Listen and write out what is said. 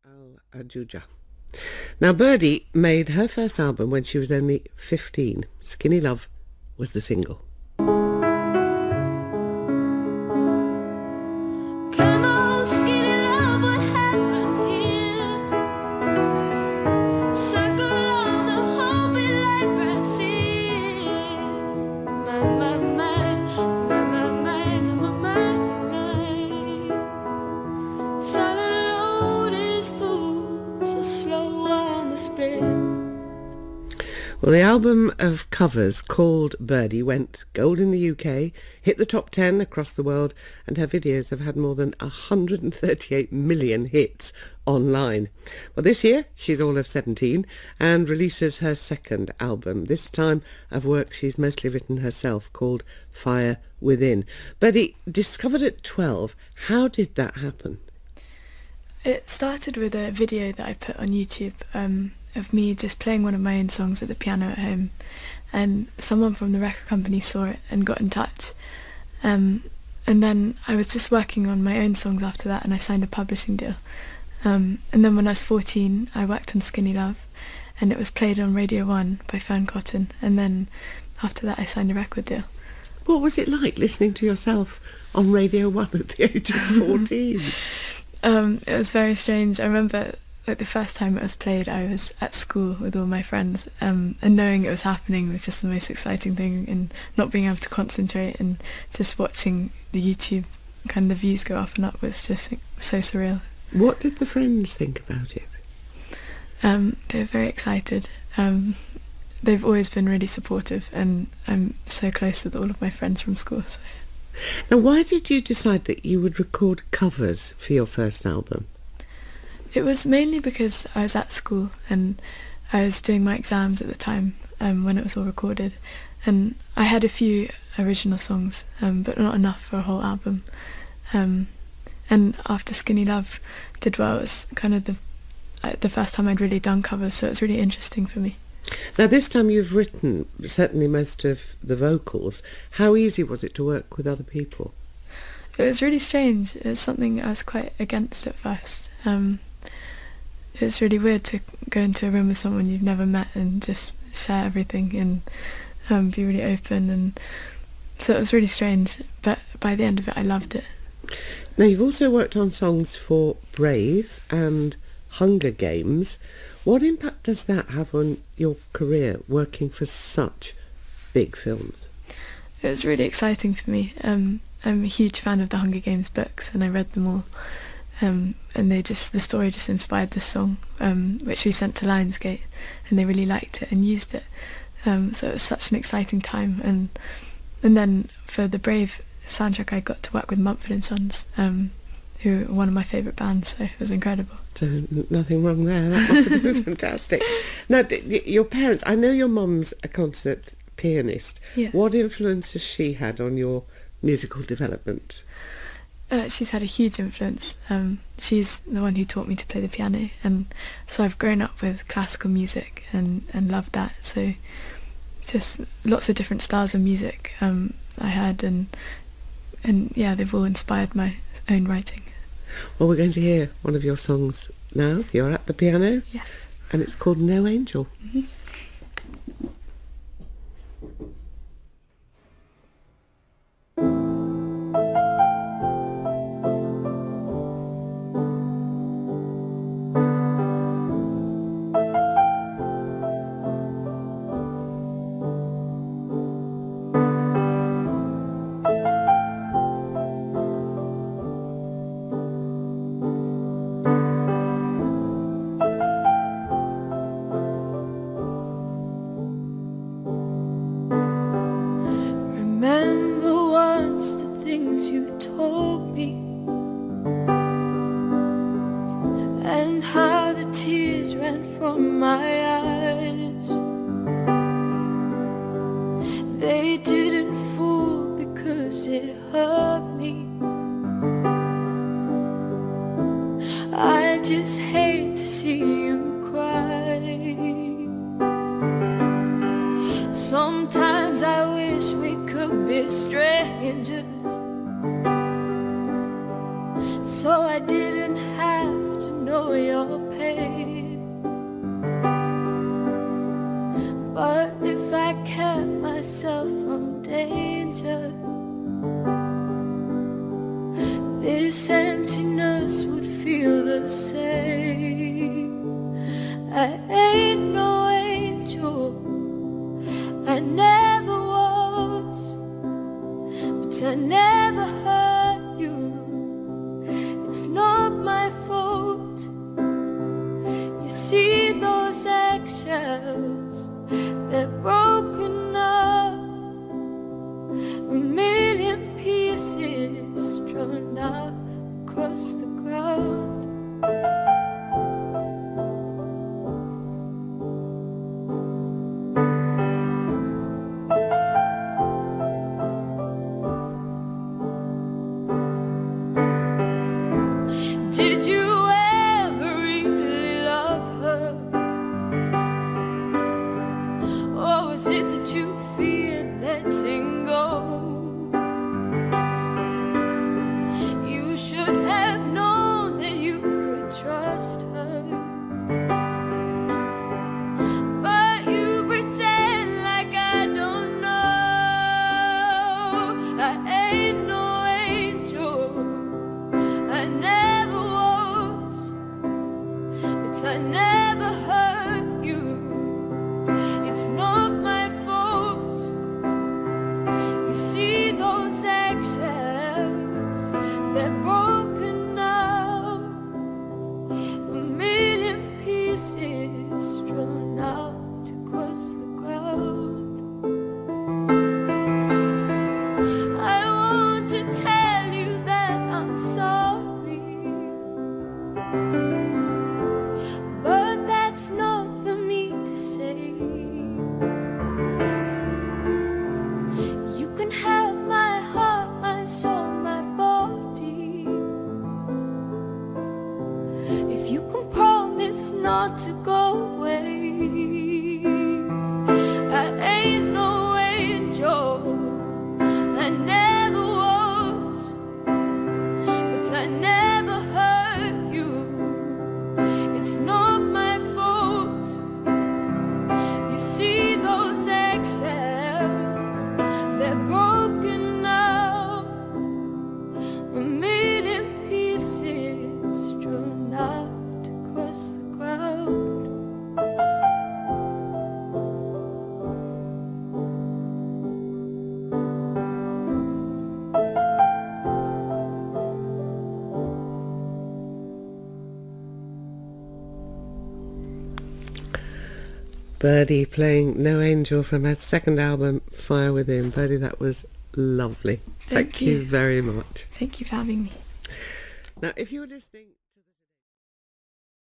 Al Ajuja. Now, Birdy made her first album when she was only 15. Skinny Love was the single. Come on, skinny love, what happened here? Circle on the whole bit like Brazil. My, my, my, my, my, my, my, my, my. Silent load is full, so slow on the split. Well, the album of covers called Birdy went gold in the UK, hit the top 10 across the world, and her videos have had more than 138 million hits online. Well, this year she's all of 17 and releases her second album, this time of work she's mostly written herself, called Fire Within. Birdy, discovered at 12, how did that happen? It started with a video that I put on YouTube of me just playing one of my own songs at the piano at home, and someone from the record company saw it and got in touch, and then I was just working on my own songs after that, and I signed a publishing deal, and then when I was 14 I worked on Skinny Love, and it was played on Radio 1 by Fern Cotton, and then after that I signed a record deal. What was it like listening to yourself on Radio 1 at the age of 14? It was very strange. I remember like the first time it was played, I was at school with all my friends, and knowing it was happening was just the most exciting thing, and not being able to concentrate and just watching the YouTube, kind of the views go up and up, was just so surreal. What did the friends think about it? They were very excited. They've always been really supportive, and I'm so close with all of my friends from school. So. Now, why did you decide that you would record covers for your first album? It was mainly because I was at school and I was doing my exams at the time when it was all recorded, and I had a few original songs, but not enough for a whole album. And after Skinny Love did well, it was kind of the first time I'd really done covers, so it was really interesting for me. Now, this time you've written certainly most of the vocals. How easy was it to work with other people? It was really strange. It was something I was quite against at first. It was really weird to go into a room with someone you've never met and just share everything and be really open, and so it was really strange, but by the end of it I loved it. Now, you've also worked on songs for Brave and Hunger Games. What impact does that have on your career, working for such big films? It was really exciting for me. I'm a huge fan of the Hunger Games books, and I read them all. And the story just inspired this song, which we sent to Lionsgate, and they really liked it and used it. So it was such an exciting time. And then for the Brave soundtrack, I got to work with Mumford & Sons, who are one of my favourite bands, so it was incredible. So nothing wrong there. That must have been fantastic. Now, your parents, I know your mum's a concert pianist. Yeah. What influence has she had on your musical development? She's had a huge influence. She's the one who taught me to play the piano, and so I've grown up with classical music and loved that. So just lots of different styles of music I had, and yeah, they've all inspired my own writing. Well, we're going to hear one of your songs now. You're at the piano. Yes. And it's called No Angel. Mm-hmm. Remember once the things you told me, and how the tears ran from my eyes. They didn't fool because it hurt me. I just hate to see you cry. Sometimes I wish we could be strangers, so I didn't have to know your your pain. But if I kept myself from danger, this emptiness would feel the same. I ain't no angel, I never was, but I never hurt you. It's not my fault. You see those eggshells, they're broken up, a million pieces strewn out across the ground. Did you ever really love her? Or was it that you feared letting go? You should have known that you could trust her, but you pretend like I don't know. I ain't no angel, I never was, but I never hurt you. It's not my fault. You see those eggshells, they're broken now, a million pieces strewn out across the ground. I want to tell you that I'm sorry, but that's not for me to say. You can have my heart, my soul, my body, if you can promise not to go away. I ain't no angel, I never was, but I never hurt you. It's not my fault. You see those eggshells, they're broken now, a million pieces strewn out across the ground. Birdy playing No Angel from her second album, Fire Within. Birdy, that was lovely. Thank you you. very much. Thank you for having me. Now, if you're listening...